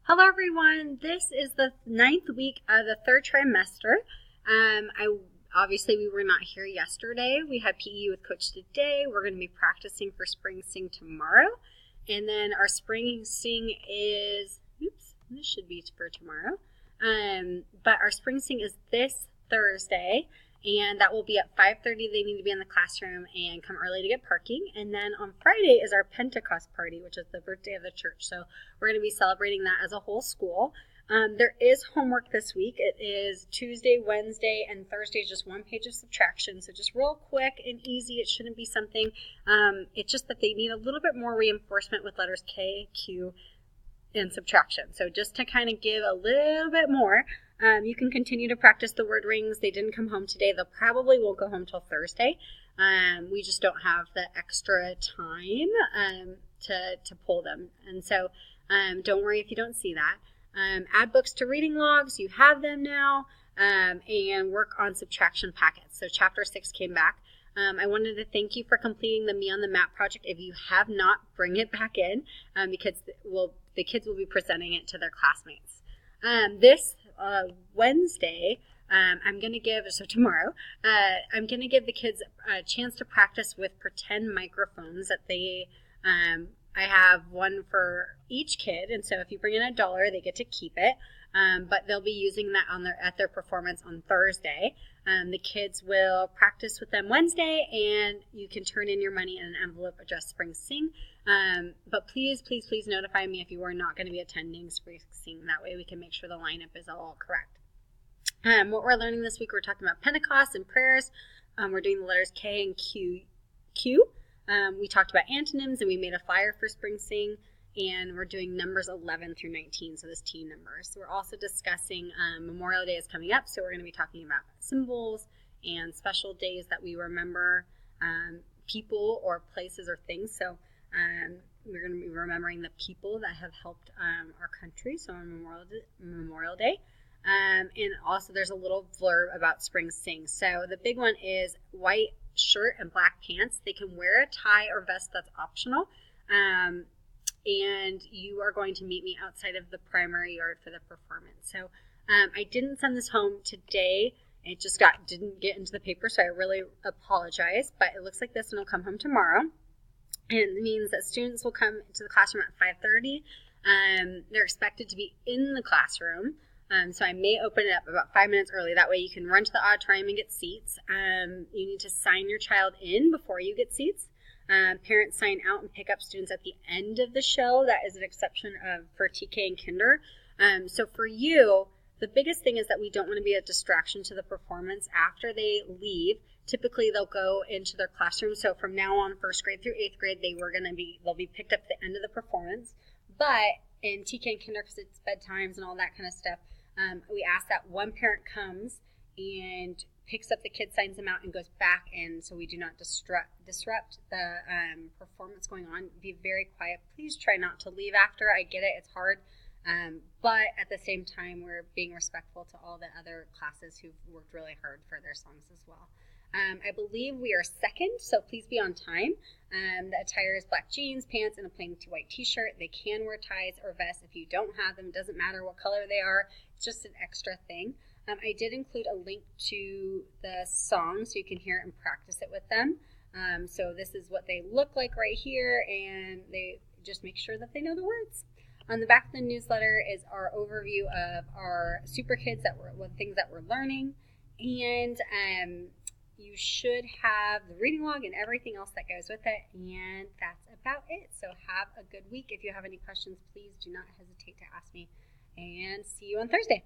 Hello everyone, this is the 9th week of the third trimester. Obviously we were not here yesterday. We had PE with Coach today. We're going to be practicing for Spring Sing tomorrow. And then our Spring Sing is, this should be for tomorrow. But our Spring Sing is this Thursday. And that will be at 5:30. They need to be in the classroom and come early to get parking. And then on Friday is our Pentecost party, which is the birthday of the church. So we're going to be celebrating that as a whole school. There is homework this week. It is Tuesday, Wednesday, and Thursday is just one page of subtraction. So just real quick and easy. It shouldn't be something. It's just that they need a little bit more reinforcement with letters K, Q, and subtraction. So just to kind of give a little bit more. You can continue to practice the word rings. They didn't come home today. They'll probably won't go home till Thursday. We just don't have the extra time to pull them. And so don't worry if you don't see that. Add books to reading logs. You have them now. And work on subtraction packets. So chapter 6 came back. I wanted to thank you for completing the Me on the Map project. If you have not, bring it back in because the kids will be presenting it to their classmates. This Wednesday, tomorrow, I'm going to give the kids a chance to practice with pretend microphones that I have one for each kid. And so if you bring in $1, they get to keep it. But they'll be using that at their performance on Thursday. The kids will practice with them Wednesday, and you can turn in your money in an envelope addressed Spring Sing. But please notify me if you are not going to be attending Spring Sing. That way we can make sure the lineup is all correct. What we're learning this week, we're talking about Pentecost and prayers. We're doing the letters K and Q. We talked about antonyms, and we made a flyer for Spring Sing. And we're doing numbers 11 through 19, so this teen numbers. We're also discussing Memorial Day is coming up, so we're going to be talking about symbols and special days that we remember people or places or things. So we're going to be remembering the people that have helped our country, so on Memorial Day. And also there's a little blurb about Spring Sing. So the big one is white shirt and black pants. They can wear a tie or vest, that's optional. And you are going to meet me outside of the primary yard for the performance. So I didn't send this home today. It just didn't get into the paper, so I really apologize. But it looks like this one will come home tomorrow. And it means that students will come to the classroom at 5:30. They're expected to be in the classroom. So I may open it up about 5 minutes early. That way you can run to the auditorium and get seats. You need to sign your child in before you get seats. Parents sign out and pick up students at the end of the show. That is an exception for TK and Kinder. So for you, the biggest thing is that we don't want to be a distraction to the performance after they leave. Typically, they'll go into their classroom. So from now on, 1st grade through 8th grade, they'll be picked up at the end of the performance. But in TK and Kinder, because it's bedtimes and all that kind of stuff, we ask that one parent comes and picks up the kid, signs them out, and goes back in so we do not disrupt the performance going on. Be very quiet. Please try not to leave after. I get it. It's hard. But at the same time, we're being respectful to all the other classes who've worked really hard for their songs as well. I believe we are second, so please be on time. The attire is black jeans, pants, and a plain white t-shirt. They can wear ties or vests. If you don't have them, it doesn't matter what color they are. It's just an extra thing. I did include a link to the song so you can hear it and practice it with them. So this is what they look like right here, and they just make sure that they know the words. On the back of the newsletter is our overview of our Super Kids things that we're learning, and you should have the reading log and everything else that goes with it, and that's about it. So have a good week. If you have any questions, please do not hesitate to ask me, and see you on Thursday.